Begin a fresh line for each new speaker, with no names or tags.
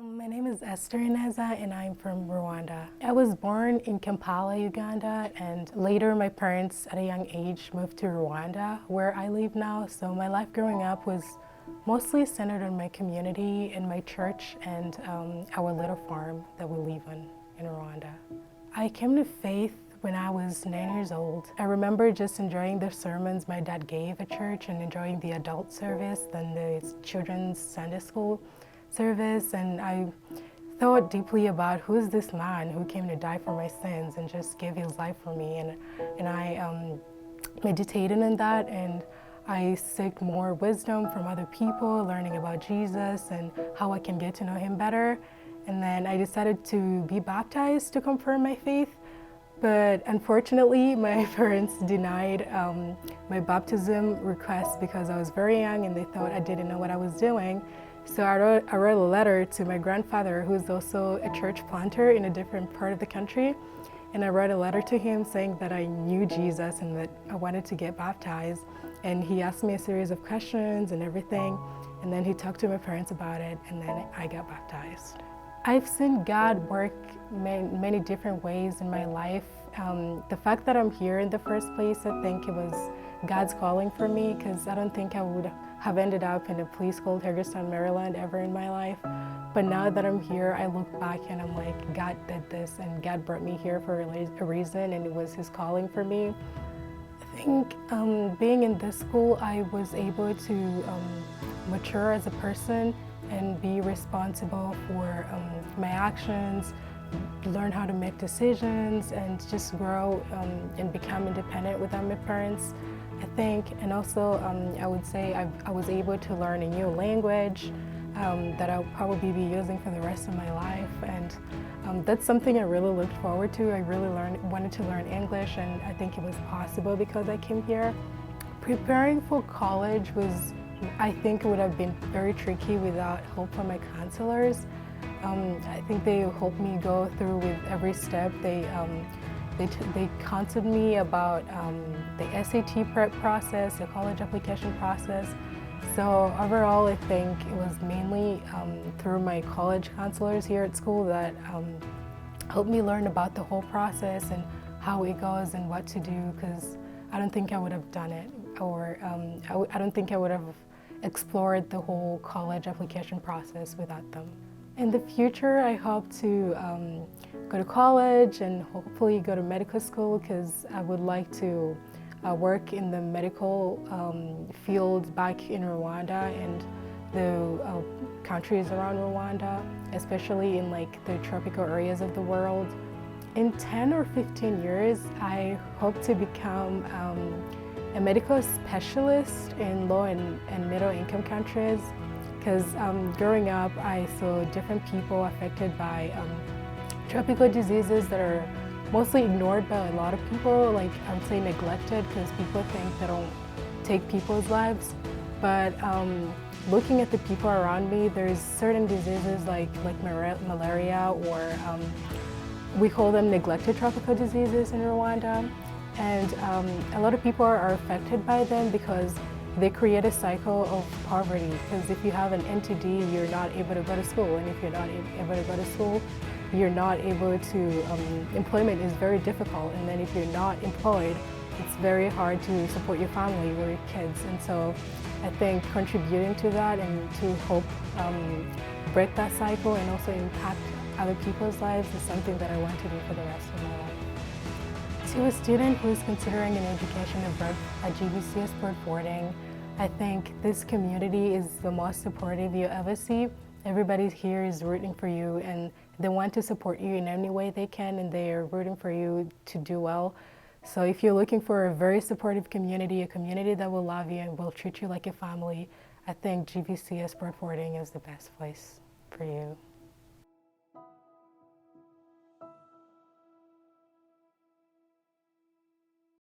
My name is Esther and I'm from Rwanda. I was born in Kampala, Uganda, and later my parents at a young age moved to Rwanda, where I live now. So my life growing up was mostly centered on my community and my church and our little farm that we live on in Rwanda. I came to faith when I was 9 years old. I remember just enjoying the sermons my dad gave at church and enjoying the adult service, then the children's Sunday school service, and I thought deeply about who is this man who came to die for my sins and just gave his life for me, and I meditated on that, and I seek more wisdom from other people, learning about Jesus and how I can get to know him better. And then I decided to be baptized to confirm my faith. But unfortunately, my parents denied my baptism request because I was very young and they thought I didn't know what I was doing. So I wrote a letter to my grandfather, who is also a church planter in a different part of the country. And I wrote a letter to him saying that I knew Jesus and that I wanted to get baptized. And he asked me a series of questions and everything. And then he talked to my parents about it, and then I got baptized. I've seen God work many different ways in my life. The fact that I'm here in the first place, I think it was God's calling for me, because I don't think I would have ended up in a place called Hagerstown, Maryland ever in my life. But now that I'm here, I look back and I'm like, God did this and God brought me here for a reason, and it was his calling for me. I think being in this school, I was able to mature as a person and be responsible for my actions, learn how to make decisions, and just grow and become independent without my parents, I think. And also I would say I was able to learn a new language that I'll probably be using for the rest of my life, and that's something I really looked forward to. I really wanted to learn English, and I think it was possible because I came here. Preparing for college was, I think it would have been very tricky without help from my counselors. I think they helped me go through with every step. They counseled me about the SAT prep process, the college application process. So overall, I think it was mainly through my college counselors here at school that helped me learn about the whole process and how it goes and what to do, because I don't think I would have done it, or I don't think I would have explored the whole college application process without them. In the future, I hope to go to college and hopefully go to medical school, because I would like to work in the medical field back in Rwanda and the countries around Rwanda, especially in like the tropical areas of the world. In 10 or 15 years, I hope to become a medical specialist in low and middle income countries, because growing up I saw different people affected by tropical diseases that are mostly ignored by a lot of people, like I would say neglected, because people think they don't take people's lives. But looking at the people around me, there's certain diseases like malaria, or we call them neglected tropical diseases in Rwanda. And a lot of people are affected by them because they create a cycle of poverty. Because if you have an NTD, you're not able to go to school. And if you're not able to go to school, you're not able to, employment is very difficult. And then if you're not employed, it's very hard to support your family or your kids. And so I think contributing to that and to help break that cycle and also impact other people's lives is something that I want to do for the rest of my life. To a student who is considering an education abroad at GVCS Broadfording, I think this community is the most supportive you'll ever see. Everybody here is rooting for you, and they want to support you in any way they can, and they are rooting for you to do well. So if you're looking for a very supportive community, a community that will love you and will treat you like a family, I think GVCS Broadfording is the best place for you.